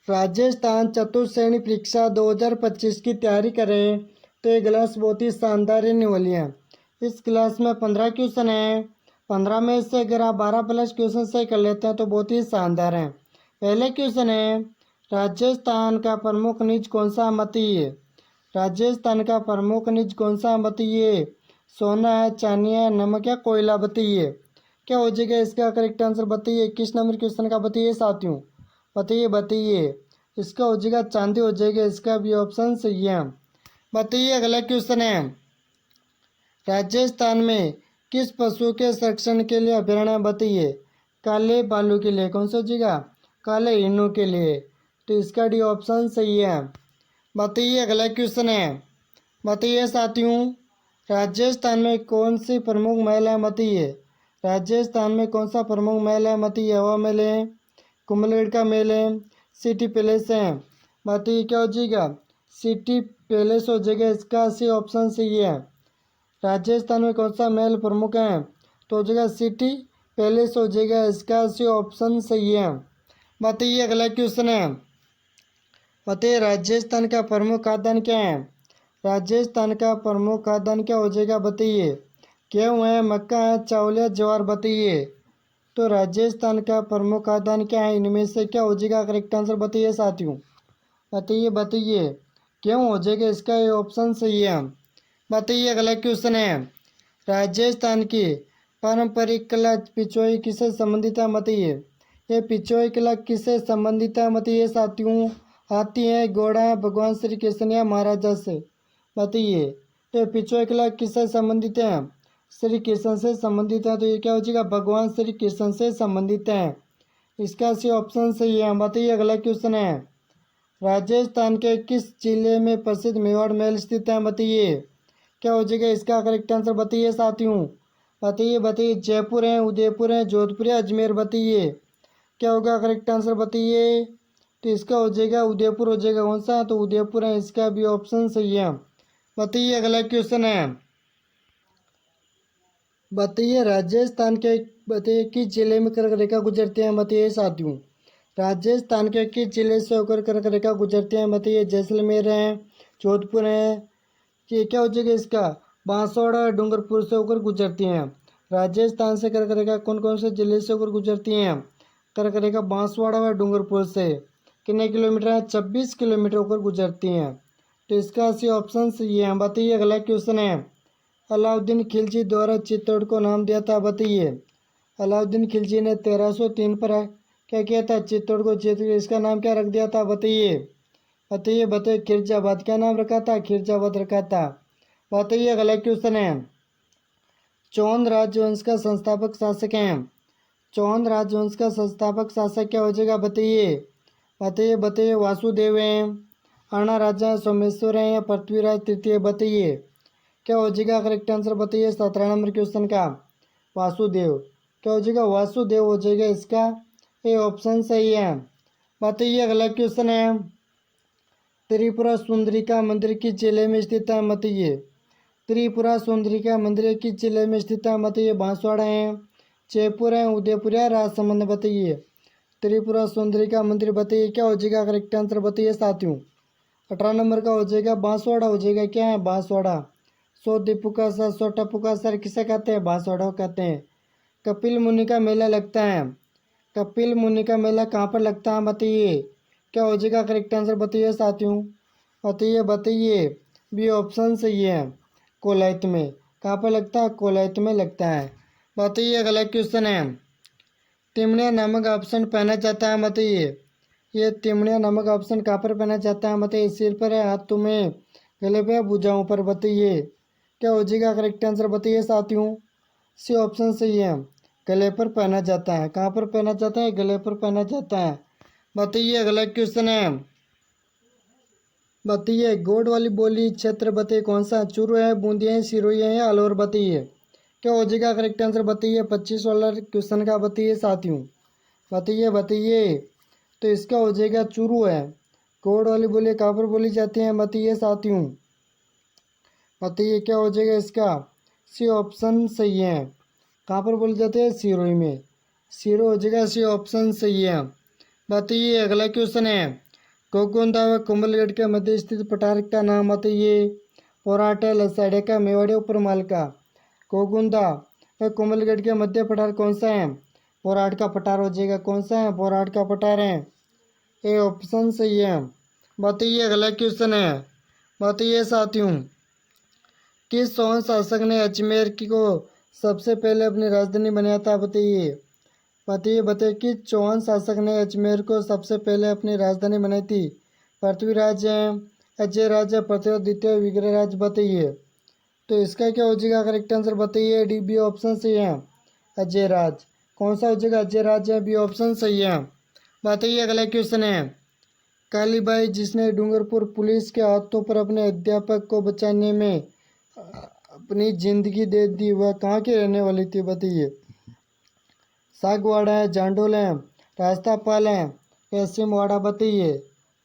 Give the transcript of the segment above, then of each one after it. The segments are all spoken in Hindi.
राजस्थान चतुर्श्रेणी परीक्षा 2025 की तैयारी कर रहे हैं तो ये क्लास बहुत ही शानदार रहने वाली है। इस क्लास में 15 क्वेश्चन हैं। 15 में से अगर आप 12 प्लस क्वेश्चन सही कर लेते हैं तो बहुत ही शानदार है। पहले क्वेश्चन है, राजस्थान का प्रमुख खनिज कौन सा बताइए। राजस्थान का प्रमुख खनिज कौन सा बताइए। सोना है, चांदी है, नमक या कोयला बताइए। क्या हो जाएगा इसका करेक्ट आंसर बताइए। 21 नंबर क्वेश्चन का बताइए साथियों। बताइए इसका हो जाएगा चांदी हो जाएगा। इसका भी ऑप्शन सही है। बताइए अगला क्वेश्चन है, राजस्थान में किस पशु के संरक्षण के लिए अभयारण्य बताइए। काले भालू के लिए कौन सा हो जाएगा, काले हिरणों के लिए। तो इसका डी ऑप्शन सही है। बताइए अगला क्वेश्चन है, बताइए साथियों, राजस्थान में कौन सी प्रमुख महल है बताइए। राजस्थान में कौन सा प्रमुख महल है बताइए। हवा महल है, कुंभलगढ़ का महल है, सिटी पैलेस है। बताइए क्या हो जाएगा, सिटी पैलेस हो जाएगा। इसका सी ऑप्शन सही है। राजस्थान में कौन सा महल प्रमुख है तो हो जाएगा सिटी पैलेस हो जाएगा। इसका सी ऑप्शन सही है। बताइए अगला क्वेश्चन है, बताइए राजस्थान का प्रमुख खाद्यान्न क्या है। राजस्थान का प्रमुख खाद्यान्न क्या हो जाएगा बताइए। गेहूँ है, मक्का है, चावल या ज्वार बताइए। तो राजस्थान का प्रमुख खाद्यान्न क्या है, इनमें से क्या हो जाएगा करेक्ट आंसर बताइए साथियों। बताइए गेहूँ हो जाएगा। इसका ये ऑप्शन सही है। बताइए अगला क्वेश्चन है, राजस्थान की पारंपरिक कला पिछोई किससे संबंधित है बताइए। ये पिछोई कला किससे संबंधित है बताइए साथियों। हाथी है, घोड़ा है, भगवान श्री कृष्ण या महाराजा से। बताइए ये पिछोई कला किससे संबंधित है, श्री कृष्ण से संबंधित है। तो ये क्या हो जाएगा, भगवान श्री कृष्ण से संबंधित है। इसका सी ऑप्शन सही है। बताइए अगला क्वेश्चन है, राजस्थान के किस जिले में प्रसिद्ध मेवाड़ महल स्थित है बताइए। क्या हो जाएगा इसका करेक्ट आंसर बताइए साथियों। बताइए जयपुर है, उदयपुर है, जोधपुर या अजमेर बताइए। क्या होगा करेक्ट आंसर बताइए। तो इसका हो जाएगा उदयपुर हो जाएगा। कौन सा, तो उदयपुर है। इसका भी ऑप्शन सही है। बताइए अगला क्वेश्चन है, बताइए राजस्थान के बताइए किस जिले में कर्क रेखा गुजरती है बताइए साथियों। राजस्थान के किस जिले से होकर कर्क रेखा गुजरती है बताइए। जैसलमेर है, जोधपुर है, ये क्या हो जाएगा इसका, बांसवाड़ा डूंगरपुर से होकर गुजरती हैं। राजस्थान से कर्क रेखा कौन कौन से जिले से होकर गुजरती हैं। कर्क रेखा बांसवाड़ा व डूंगरपुर से कितने किलोमीटर है, 26 किलोमीटर होकर गुजरती हैं। तो इसका सी ऑप्शन सही है। बताइए अगला क्वेश्चन है, अलाउद्दीन खिलजी द्वारा चित्तौड़ को नाम दिया था बताइए। अलाउद्दीन खिलजी ने 1303 पर क्या किया था, चित्तौड़ को जीत। इसका नाम क्या रख दिया था बताइए। बताइए खिरजाबाद। क्या नाम रखा था, खिरजाबाद रखा था। बताइए अगला क्वेश्चन है, चौंद राजवंश का संस्थापक शासक हैं। चौंद राजवंश का संस्थापक शासक क्या हो जाएगा बताइए। बताइए वासुदेव हैं, आना राजा सोमेश्वर हैं या पृथ्वीराज तृतीय बताइए। क्या हो जाएगा करेक्ट आंसर बताइए। 17 नंबर क्वेश्चन का वासुदेव। क्या हो जाएगा, वासुदेव हो जाएगा। इसका ये ऑप्शन सही है। बताइए अगला क्वेश्चन है, त्रिपुरा सुंदरी का मंदिर किस जिले में स्थित है बताइए। त्रिपुरा सुंदरी का मंदिर किस जिले में स्थित है बताइए। बांसवाड़ा है, जयपुर है, उदयपुर या राजसमंद बताइए। त्रिपुरा सुंदरी का मंदिर बताइए। क्या हो जाएगा करेक्ट आंसर बताइए साथियों। 18 नंबर का हो जाएगा बांसवाड़ा हो जाएगा। क्या है, बांसवाड़ा। सौ दीपू का सर, सौ टप्पू का सर किसे कहते हैं, बांसवाड़ा को कहते हैं। कपिल मुनि का मेला लगता है। कपिल मुनि का मेला कहाँ पर लगता है बताइए। क्या हो जाएगा करेक्ट आंसर बताइए साथियों। बताइए बी ऑप्शन सही है, कोलायत में। कहाँ पर लगता है, कोलायत में लगता है। बताइए अगला क्वेश्चन है, तिमणिया नामक आभूषण पहना जाता है बताइए। ये तिमणिया नामक आभूषण कहाँ पर पहना जाता है बताइए। सिर पर है, हाथों में, गले पे, भुजाओं पर बताइए। क्या हो जाएगा करेक्ट आंसर बताइए साथियों। सी ऑप्शन सही है, गले पर पहना जाता है। कहाँ पर पहना जाता है, गले पर पहना जाता है। बताइए अगला क्वेश्चन है, बताइए गोड वाली बोली क्षेत्र बताइए कौन सा। चूरू है, बूंदी है, सिरोही है या अलवर बताइए। क्या हो जाएगा करेक्ट आंसर बताइए। 25 वाला क्वेश्चन का बताइए साथियों। बताइए तो इसका हो जाएगा चूरू है। गोड वाली बोली कहाँ पर बोली जाती है बताइए साथियों। बताइए क्या हो जाएगा इसका, सी ऑप्शन सही है। कहाँ पर बोली जाती है, सिरोही में। सिरो हो जाएगा, सी ऑप्शन सही है। बताइए अगला क्वेश्चन है, कोकुंदा व कुंभलगढ़ के मध्य स्थित पठार का नाम बताइए। पोराट है, लसाड़े का, मेवाड़े ऊपर माल का। कोकुंदा व कुंभलगढ़ के मध्य पठार कौन सा है? पोराट का पठार हो जाएगा। कौन सा है? पोराट का पठार है। ये ऑप्शन सही है। बताइए अगला क्वेश्चन है। बताइए साथियों, किस चौहान शासक ने अजमेर को सबसे पहले अपनी राजधानी बनाया था? बताइए बताइए बताइए किस चौहान शासक ने अजमेर को सबसे पहले अपनी राजधानी बनाई थी? पृथ्वीराज है, अजय राज है, पृथ्वी द्वितीय, विग्रहराज। बताइए तो इसका क्या हो जाएगा करेक्ट आंसर? बताइए डी बी ऑप्शन सही है, अजय राज। कौन सा हो जाएगा? अजय राज है, बी ऑप्शन सही है। बताइए अगला क्वेश्चन है। कालीबाई जिसने डूंगरपुर पुलिस के हाथों पर अपने अध्यापक को बचाने में अपनी जिंदगी दे दी, वह कहाँ की रहने वाली थी? बताइए। सागवाड़ा है, जांडोल है, रास्तापाल है, या सिमवाड़ा। बताइए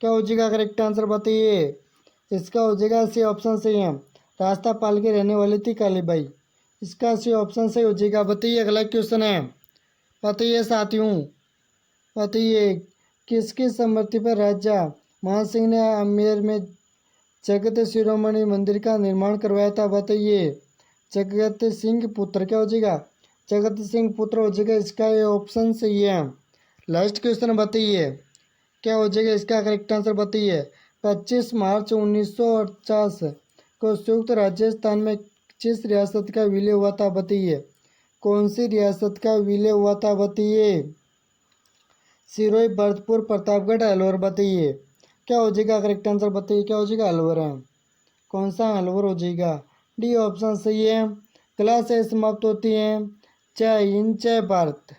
क्या हो जाएगा करेक्ट आंसर? बताइए इसका हो जाएगा सी ऑप्शन सही है, रास्तापाल की रहने वाली थी कालीबाई। इसका सी ऑप्शन सही हो जाएगा। बताइए अगला क्वेश्चन है। बताइए साथियों, बताइए किसकी सम्मति पर राजा मान सिंह ने आमेर में जगत शिरोमणि मंदिर का निर्माण करवाया था? बताइए जगत सिंह पुत्र। क्या हो जाएगा? जगत सिंह पुत्र हो जाएगा। इसका ये ऑप्शन सही है। लास्ट क्वेश्चन बताइए क्या हो जाएगा इसका करेक्ट आंसर? बताइए 25 मार्च 1950 को संयुक्त राजस्थान में किस रियासत का विलय हुआ था? बताइए कौन सी रियासत का विलय हुआ था? बताइए सिरोही, भरतपुर, प्रतापगढ़, अलवर। बताइए क्या हो जाएगा करेक्ट आंसर? बताइए क्या हो जाएगा? अलवर है। कौन सा अलवर हो जाएगा? डी ऑप्शन सही है। क्लास ए समाप्त होती है। जय हिंद, जय भारत।